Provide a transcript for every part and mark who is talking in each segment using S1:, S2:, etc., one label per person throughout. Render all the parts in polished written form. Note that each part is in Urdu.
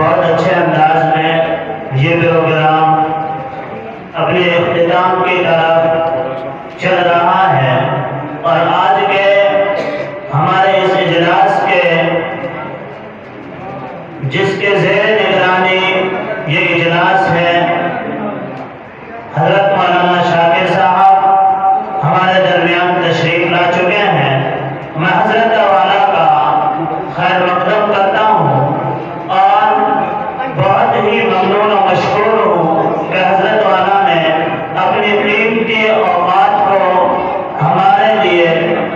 S1: بہت اچھے انداز میں یہ پروگرام اپنے اختتام کی طرف چل رہا ہے، اور آج کے ہمارے اس اجلاس کے جس کے زیر نگرانی یہ اجلاس ہے، حضرت مولانا شاکر صاحب ہمارے درمیان تشریف لا چکے ہیں۔ میں حضرت والا کا خیر مقدم کرتا ہوں اور بہت ہی ممنون و مشکور ہوں کہ حضرت والا نے اپنی قیمتی اوقات کو ہمارے لیے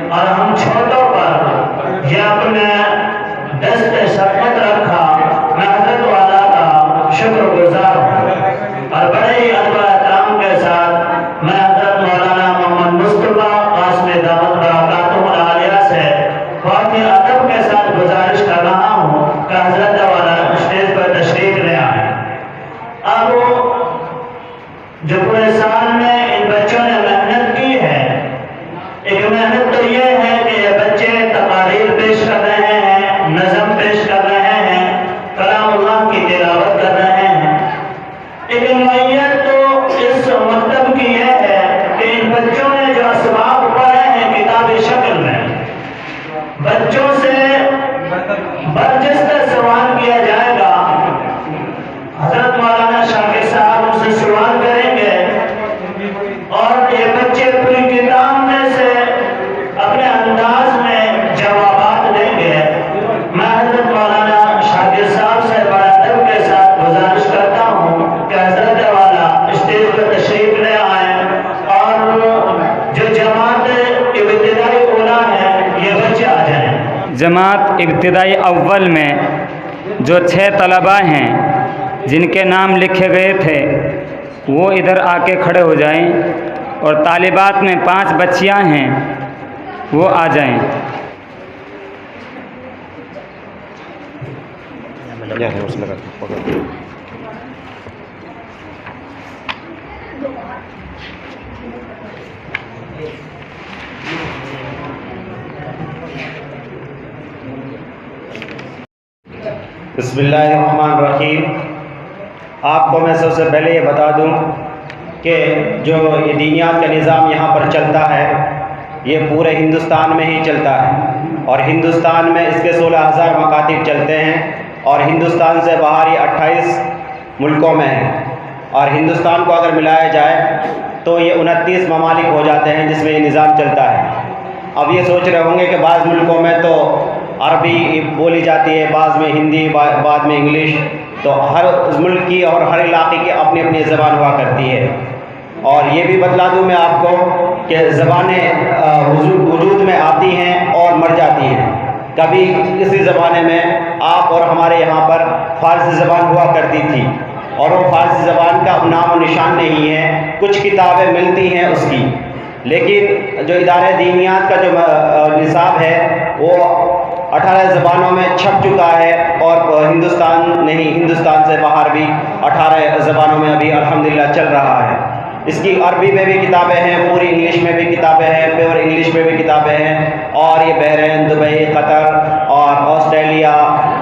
S1: اور ہم چھوٹوں پر یہ اپنے دست شفقت رکھا۔ میں حضرت والا کا شکر گزار ہوں، اور بڑے ہی ادب و احترام کے ساتھ میں حضرت مولانا محمد مصطفیٰ قاسم دامت برکاتہم العالیہ سے بہت ہی ادب کے ساتھ گزارش کر رہا ہوں کہ حضرت والا اسٹیج پر تشریف لے آئیں۔ اب جو پورے سال میں ان بچوں نے محنت کی ہے، ایک محنت تو یہ ہے کہ یہ بچے تقاریر پیش کر رہے ہیں، نظم پیش کر رہے ہیں، کلام اللہ کی تلاوت کر رہے ہیں، لیکن نوعیت تو اس مکتب کی یہ ہے کہ ان بچوں نے جو اسباق پڑھے ہیں کتابی شکل میں، بچوں سے برجستہ سوال کیا جائے گا۔ حضرت مولانا شاکر صاحب ان سے سوال کریں گے اور یہ بچے پوری کتاب میں سے اپنے انداز میں جوابات دیں گے۔ میں حضرت مولانا شاکر صاحب سے بڑے ادب کے ساتھ گزارش کرتا ہوں کہ حضرت والا اسٹیج پر تشریف لے آئیں، اور جو جماعت ابتدائی اولا ہے یہ بچے آ جائیں۔
S2: جماعت ابتدائی اول میں جو 6 طلباء ہیں جن کے نام لکھے گئے تھے وہ ادھر آ کے کھڑے ہو جائیں، اور طالبات میں 5 بچیاں ہیں وہ آ جائیں۔
S3: بسم اللہ الرحمن الرحیم۔ آپ کو میں سب سے پہلے یہ بتا دوں کہ جو یہ دینیات کا نظام یہاں پر چلتا ہے یہ پورے ہندوستان میں ہی چلتا ہے، اور ہندوستان میں اس کے 16,000 مکاتب چلتے ہیں، اور ہندوستان سے باہر یہ 28 ملکوں میں ہیں، اور ہندوستان کو اگر ملایا جائے تو یہ 29 ممالک ہو جاتے ہیں جس میں یہ نظام چلتا ہے۔ اب یہ سوچ رہے ہوں گے کہ بعض ملکوں میں تو عربی بولی جاتی ہے، بعض میں ہندی، بعض میں انگلش، تو ہر ملک کی اور ہر علاقے کی اپنی اپنی زبان ہوا کرتی ہے۔ اور یہ بھی بتلا دوں میں آپ کو کہ زبانیں وجود میں آتی ہیں اور مر جاتی ہیں۔ کبھی اسی زمانے میں آپ اور ہمارے یہاں پر فارسی زبان ہوا کرتی تھی، اور وہ فارسی زبان کا نام و نشان نہیں ہے، کچھ کتابیں ملتی ہیں اس کی، لیکن جو ادارہ دینیات کا جو نصاب ہے وہ 18 زبانوں میں چھپ چکا ہے، اور ہندوستان نہیں، ہندوستان سے باہر بھی 18 زبانوں میں ابھی الحمدللہ چل رہا ہے۔ اس کی عربی میں بھی کتابیں ہیں، پوری انگلش میں بھی کتابیں ہیں، پیور انگلش میں بھی کتابیں ہیں، اور یہ بحرین، دبئی، قطر اور آسٹریلیا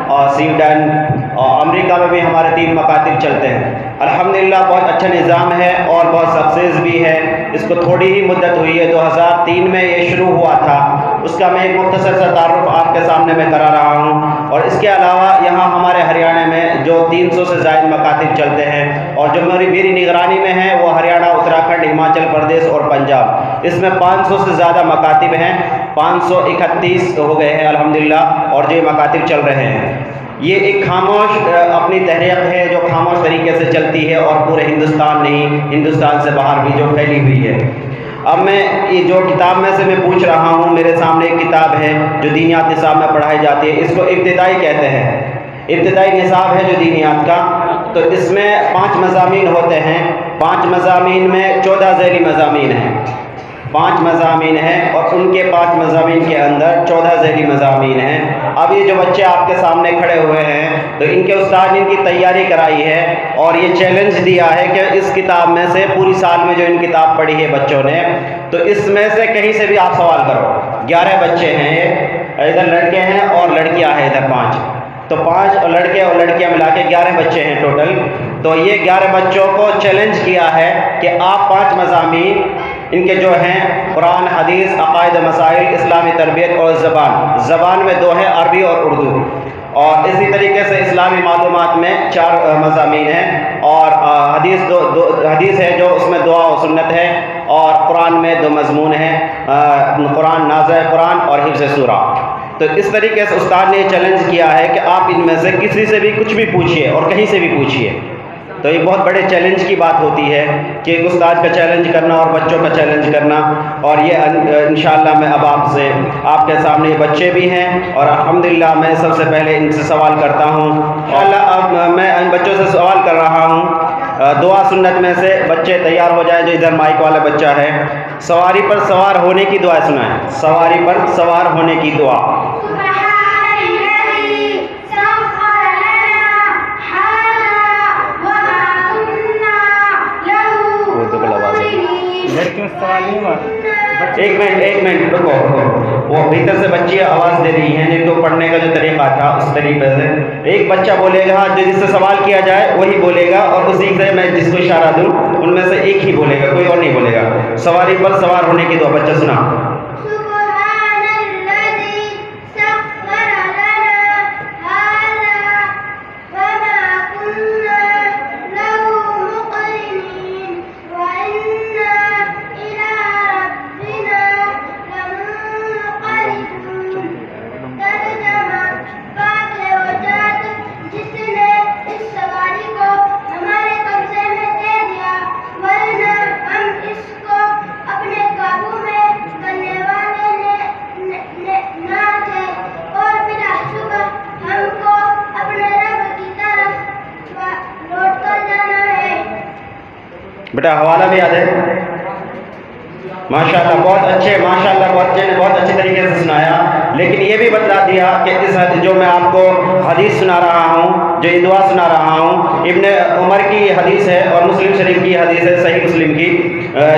S3: اور سویڈن اور امریکہ میں بھی ہمارے 3 مکاتب چلتے ہیں۔ الحمدللہ بہت اچھا نظام ہے اور بہت سکسیس بھی ہے۔ اس کو تھوڑی ہی مدت ہوئی ہے، 2003 میں یہ شروع ہوا تھا، اس کا میں ایک مختصر سا تعارف آپ کے سامنے میں کرا رہا ہوں۔ اور اس کے علاوہ یہاں ہمارے ہریانہ میں جو 300 سے زائد مکاتب چلتے ہیں، اور جو میری نگرانی میں ہیں وہ ہریانہ، اتراکھنڈ، ہماچل پردیش اور پنجاب، اس میں 500 سے زیادہ مکاتب ہیں، 531 ہو گئے ہیں الحمدللہ، اور جو یہ مکاتب چل رہے ہیں یہ ایک خاموش اپنی تحریک ہے جو خاموش طریقے سے چلتی ہے، اور پورے ہندوستان نہیں، ہندوستان سے باہر بھی جو پھیلی ہوئی ہے۔ اب میں یہ جو کتاب میں سے میں پوچھ رہا ہوں، میرے سامنے ایک کتاب ہے جو دینیات نصاب میں پڑھائی جاتی ہے، اس کو ابتدائی کہتے ہیں، ابتدائی نصاب ہے جو دینیات کا، تو اس میں 5 مضامین ہوتے ہیں، 5 مضامین میں 14 ذیلی مضامین ہیں، 5 مضامین ہیں، اور ان کے 5 مضامین کے اندر 14 ذیلی مضامین ہیں۔ اب یہ جو بچے آپ کے سامنے کھڑے ہوئے ہیں تو ان کے استاد نے ان کی تیاری کرائی ہے، اور یہ چیلنج دیا ہے کہ اس کتاب میں سے پوری سال میں جو ان کتاب پڑھی ہے بچوں نے، تو اس میں سے کہیں سے بھی آپ سوال کرو۔ 11 بچے ہیں، ادھر لڑکے ہیں اور لڑکیاں ہیں ادھر 5، تو 5 لڑکے اور لڑکیاں ملا کے 11 بچے ہیں ٹوٹل. تو یہ 11 بچوں کو چیلنج کیا ہے کہ آپ 5 مضامین ان کے جو ہیں قرآن، حدیث، عقائد، مسائل، اسلامی تربیت اور زبان میں 2 ہیں، عربی اور اردو. اور اسی طریقے سے اسلامی معلومات میں 4 مضامین ہیں، اور حدیث ہے جو اس میں دعا و سنت ہے، اور قرآن میں 2 مضمون ہیں، قرآن، نازع قرآن اور حفظ سورہ. تو اس طریقے سے استاد نے چیلنج کیا ہے کہ آپ ان میں سے کسی سے بھی کچھ بھی پوچھیے اور کہیں سے بھی پوچھیے. تو یہ بہت بڑے چیلنج کی بات ہوتی ہے کہ ایک استاد کا چیلنج کرنا اور بچوں کا چیلنج کرنا. اور یہ انشاءاللہ میں اب آپ کے سامنے یہ بچے بھی ہیں، اور الحمدللہ میں سب سے پہلے ان سے سوال کرتا ہوں. انشاءاللہ اب میں ان بچوں سے سوال کر رہا ہوں، دعا سنت میں سے بچے تیار ہو جائیں. جو ادھر مائک والا بچہ ہے، سواری پر سوار ہونے کی دعا سنائیں. سواری پر سوار ہونے کی دعا. ایک منٹ رکو. وہ بھیتر سے بچی آواز دے رہی ہیں جن کو پڑھنے کا جو طریقہ تھا اس طریقے سے ایک بچہ بولے گا، جس سے سوال کیا جائے وہی بولے گا، اور اسی سے میں جس کو اشارہ دوں ان میں سے ایک ہی بولے گا، کوئی اور نہیں بولے گا. سواری پر سوار ہونے کی دعا. بچہ سنا. بیٹا حوالہ بھی یاد ہے؟ ماشاءاللہ بہت اچھے، ماشاءاللہ بچے نے بہت اچھے طریقے سے سنایا. لیکن یہ بھی بتلا دیا کہ اس جو میں آپ کو حدیث سنا رہا ہوں، جو دعا سنا رہا ہوں، ابن عمر کی حدیث ہے اور مسلم شریف کی حدیث ہے، صحیح مسلم کی،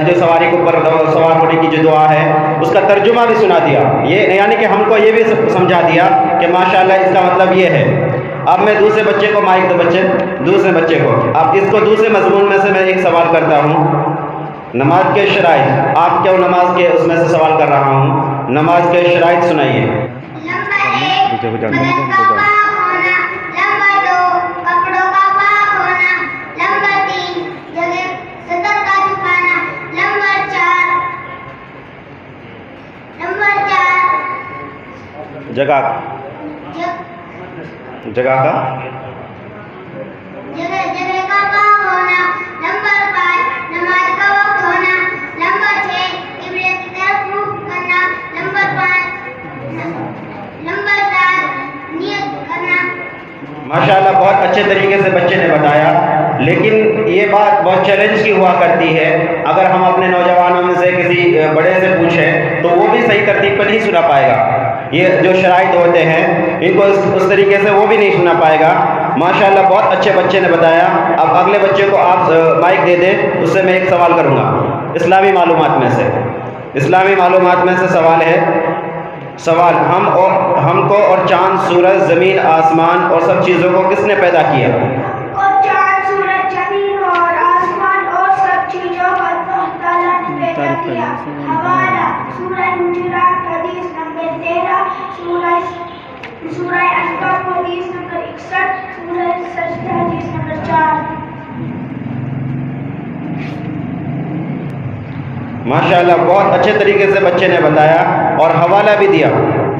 S3: جو سواری کے اوپر سوار ہونے کی جو دعا ہے اس کا ترجمہ بھی سنا دیا. یہ یعنی کہ ہم کو یہ بھی سمجھا دیا کہ ماشاءاللہ اس کا مطلب یہ ہے. اب میں دوسرے بچے کو مائک دو. دوسرے بچے کو اب اس کو دوسرے مضمون میں سے میں ایک سوال کرتا ہوں. نماز کے شرائط. آپ کیوں نماز کے اس میں سے سوال کر رہا ہوں. نماز کے شرائط سنائیے. جگہ کا جگہ کا ہونا. نمبر 5 نماز کا وقت ہونا. نمبر 6 قبلے کی طرف رخ کرنا. نمبر 7 نیت کرنا. ماشاءاللہ بہت اچھے طریقے سے بچے نے بتایا. لیکن یہ بات بہت چیلنج کی ہوا کرتی ہے. اگر ہم اپنے نوجوانوں میں سے کسی بڑے سے پوچھیں تو وہ بھی صحیح ترتیب پر نہیں سنا پائے گا. یہ جو شرائط ہوتے ہیں ان کو اس طریقے سے وہ بھی نہیں سنا پائے گا. ماشاءاللہ بہت اچھے بچے نے بتایا. اب اگلے بچے کو آپ مائک دے دیں، اس سے میں ایک سوال کروں گا. اسلامی معلومات میں سے سوال ہے. سوال ہم کو اور چاند، سورج، زمین، آسمان اور سب چیزوں کو کس نے پیدا کیا؟
S4: چاند، سورج، زمین اور آسمان اور سب چیزوں کو اللہ تعالیٰ نے پیدا کیا. حوالہ سورہ حجرات حدیث نمبر 13، سورہ انفال حدیث نمبر 61، سورہ سجدہ حدیث نمبر 4.
S3: ماشاءاللہ بہت اچھے طریقے سے بچے نے بتایا اور حوالہ بھی دیا.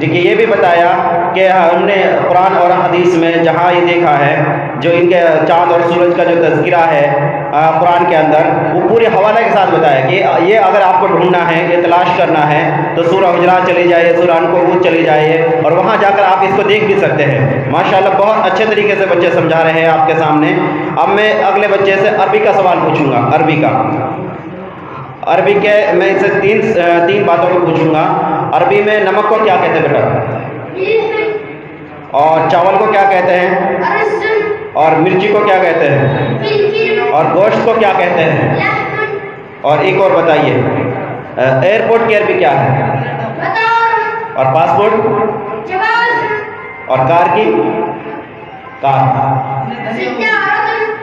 S3: دیکھیے یہ بھی بتایا کہ ہم نے قرآن اور حدیث میں جہاں یہ دیکھا ہے جو ان کے چاند اور سورج کا جو تذکرہ ہے قرآن کے اندر، وہ پورے حوالے کے ساتھ بتایا کہ یہ اگر آپ کو ڈھونڈنا ہے، یہ تلاش کرنا ہے تو سورہ حجرات چلی جائیے، سورہ عنکبوت چلی جائیے اور وہاں جا کر آپ اس کو دیکھ بھی سکتے ہیں. ماشاءاللہ بہت اچھے طریقے سے بچے سمجھا رہے ہیں آپ کے سامنے. اب میں اگلے بچے سے عربی کا سوال پوچھوں گا. عربی کے میں اس سے تین باتوں کو پوچھوں گا. عربی میں نمک کو کیا کہتے ہیں بیٹا؟ اور چاول کو کیا کہتے ہیں؟ اور مرچی کو کیا کہتے ہیں؟ اور گوشت کو کیا کہتے ہیں؟ اور ایک اور بتائیے، ایئرپورٹ کی عربی کیا ہے؟ اور پاسپورٹ؟ اور کار کی؟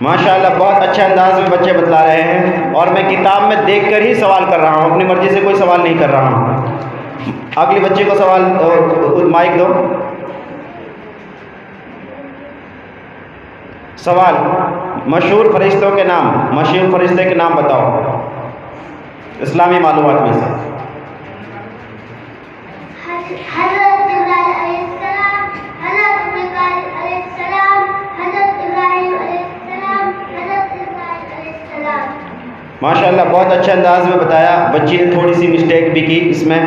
S3: ماشاءاللہ بہت اچھے انداز میں بچے بتلا رہے ہیں، اور میں کتاب میں دیکھ کر ہی سوال کر رہا ہوں، اپنی مرضی سے کوئی سوال نہیں کر رہا ہوں۔ اگلی بچے کو سوال مائک دو۔ سوال، مشہور فرشتوں کے نام، مشہور فرشتے کے نام بتاؤ اسلامی معلومات میں سے۔
S4: حضرت جبرائیل علیہ السلام، حضرت میکائیل علیہ السلام، حضرت ابراہیم علیہ السلام، حضرت اسماعیل علیہ السلام۔
S3: ماشاءاللہ بہت اچھے انداز میں بتایا، بچی نے تھوڑی سی مسٹیک بھی کی اس میں۔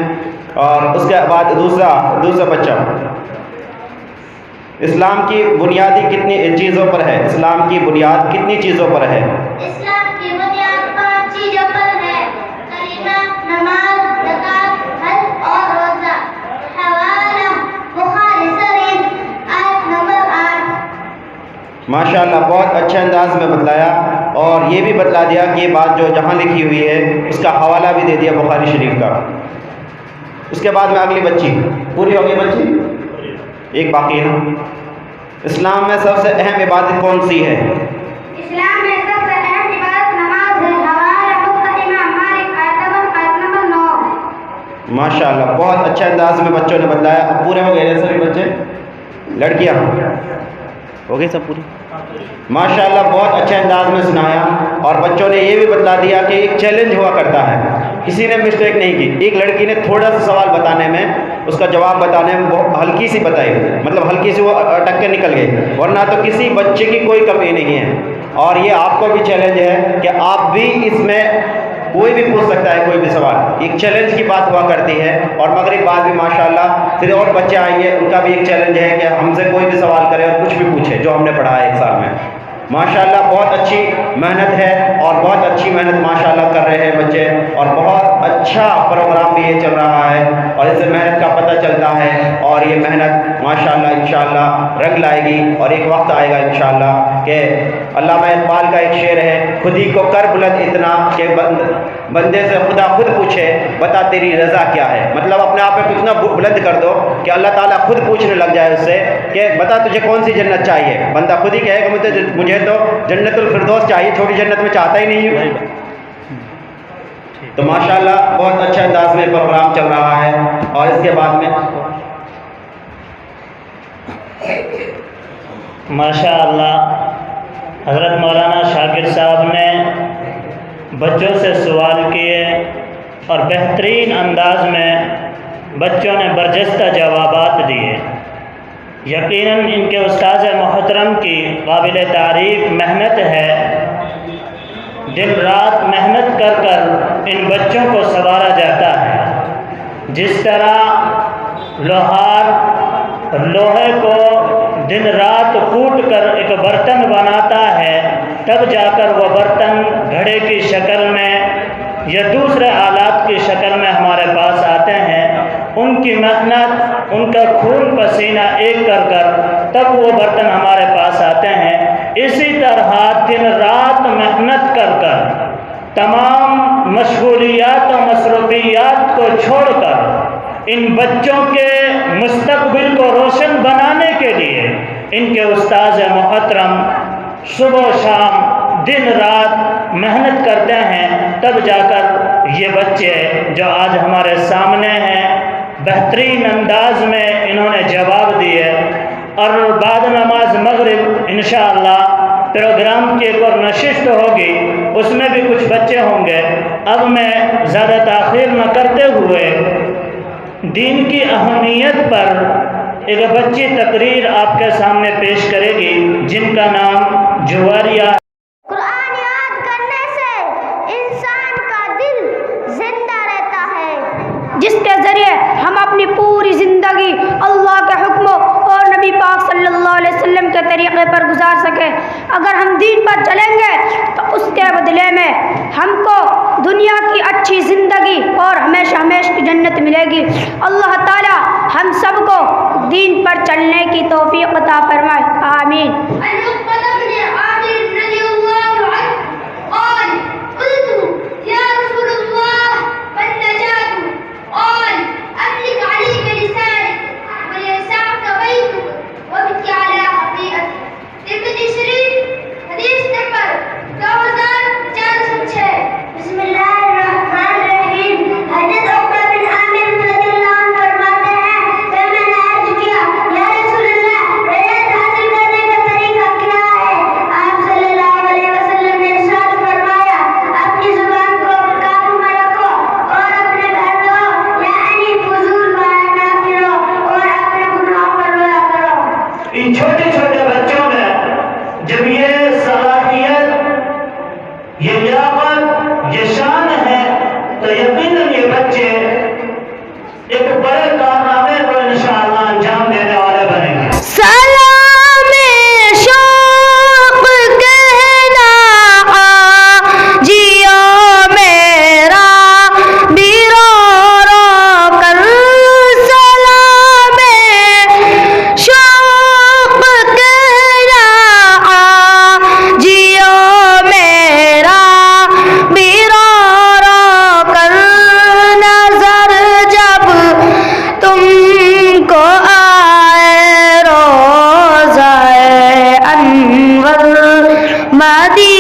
S3: اور اس کے بعد دوسرا بچہ، اسلام کی بنیادی کتنی چیزوں پر ہے؟ اسلام کی بنیاد کتنی چیزوں پر ہے؟
S4: اسلام کی بنیاد 5 چیزوں پر ہے: کلمہ، نماز، زکوٰۃ، حج اور روزہ۔ حوالہ بخاری شریف، آیت نمبر 8۔
S3: ماشاءاللہ بہت اچھے انداز میں بتلایا، اور یہ بھی بتلا دیا کہ یہ بات جو جہاں لکھی ہوئی ہے اس کا حوالہ بھی دے دیا بخاری شریف کا۔ اس کے بعد میں اگلی بچی، پوری ہو گئی بچی، ایک باقی ہے نا۔ اسلام میں سب سے اہم عبادت کون سی ہے؟
S4: اسلام میں سب سے اہم عبادت نماز ہے۔ حوالہ مقدمہ مالک، آیت نمبر 9۔
S3: ماشاءاللہ بہت اچھے انداز میں بچوں نے بتلایا۔ اب پورے ہو گئے سبھی بچے؟ لڑکیاں ہو گئی سب پوری؟ ماشاءاللہ بہت اچھے انداز میں سنایا، اور بچوں نے یہ بھی بتلا دیا کہ ایک چیلنج ہوا کرتا ہے، کسی نے مسٹیک نہیں کی۔ ایک لڑکی نے تھوڑا سا سوال بتانے میں، اس کا جواب بتانے میں بہت ہلکی سی بتائی، مطلب ہلکی سی وہ اٹک کے نکل گئی، ورنہ تو کسی بچے کی کوئی کمی نہیں ہے۔ اور یہ آپ کو بھی چیلنج ہے کہ آپ بھی اس میں کوئی بھی پوچھ سکتا ہے کوئی بھی سوال، ایک چیلنج کی بات ہوا کرتی ہے۔ اور مغرب بعد بھی ماشاءاللہ پھر اور بچے آئیں گے، ان کا بھی ایک چیلنج ہے کہ ہم سے کوئی بھی سوال کرے اور کچھ بھی پوچھے جو ہم نے پڑھا ہے ایک سال میں۔ ماشاءاللہ بہت اچھی محنت ہے، اور بہت اچھی محنت ماشاءاللہ کر رہے ہیں بچے، اور بہت اچھا پروگرام بھی یہ چل رہا ہے، اور اس سے محنت کا پتہ چلتا ہے، اور یہ محنت ماشاءاللہ انشاءاللہ رنگ لائے گی، اور ایک وقت آئے گا انشاءاللہ کہ علامہ اقبال کا ایک شعر ہے، خود ہی کو کر بلند اتنا کہ بندے سے خدا خود پوچھے بتا تیری رضا کیا ہے۔ مطلب اپنے آپ میں اتنا بلند کر دو کہ اللہ تعالیٰ خود پوچھنے لگ جائے اس سے کہ بتا تجھے کون سی جنت چاہیے۔ بندہ خود ہی کہے کہ مجھے تو جنت الفردوس چاہیے، چھوٹی جنت میں چاہتا ہی نہیں ہوں۔ تو ماشاءاللہ بہت اچھے انداز میں پروگرام چل رہا ہے۔ اور اس کے بعد میں
S1: ماشاءاللہ حضرت مولانا شاکر صاحب نے بچوں سے سوال کیے، اور بہترین انداز میں بچوں نے برجستہ جوابات دیے۔ یقیناً ان کے استاذ محترم کی قابل تعریف محنت ہے، دن رات محنت کر کر ان بچوں کو سنوارا جاتا ہے۔ جس طرح لوہے کو دن رات کوٹ کر ایک برتن بناتا ہے، تب جا کر وہ برتن گھڑے کی شکل میں یا دوسرے آلات کی شکل میں ہمارے پاس آتے ہیں۔ ان کی محنت، ان کا خون پسینہ ایک کر کر تب وہ برتن ہمارے پاس آتے ہیں۔ اسی طرح دن رات محنت کر کر تمام مشغولیات و مصروفیات کو چھوڑ کر ان بچوں کے مستقبل کو روشن بنانے کے لیے ان کے استاذ محترم صبح و شام دن رات محنت کرتے ہیں، تب جا کر یہ بچے جو آج ہمارے سامنے ہیں بہترین انداز میں انہوں نے جواب دیے۔ اور بعد نماز مغرب انشاءاللہ پروگرام کی ایک اور نشست ہوگی، اس میں بھی کچھ بچے ہوں گے۔ اب میں زیادہ تاخیر نہ کرتے ہوئے دین کی اہمیت پر ایک بچی تقریر آپ کے سامنے پیش کرے گی، جن کا نام جواریہ۔
S4: قرآن یاد کرنے سے انسان کا دل زندہ رہتا ہے، جس کے ذریعے ہم اپنی پوری زندگی اللہ کے حکموں اور نبی پاک صلی اللہ علیہ وسلم کے طریقے پر گزار سکیں۔ اگر ہم دین پر چلیں گے تو اس کے بدلے میں ہم کو دنیا کی اچھی زندگی اور ہمیشہ ہمیشہ کی جنت ملے گی۔ اللہ تعالی ہم سب کو دین پر چلنے کی توفیق عطا فرمائے، آمین۔ حدیث
S5: مدینہ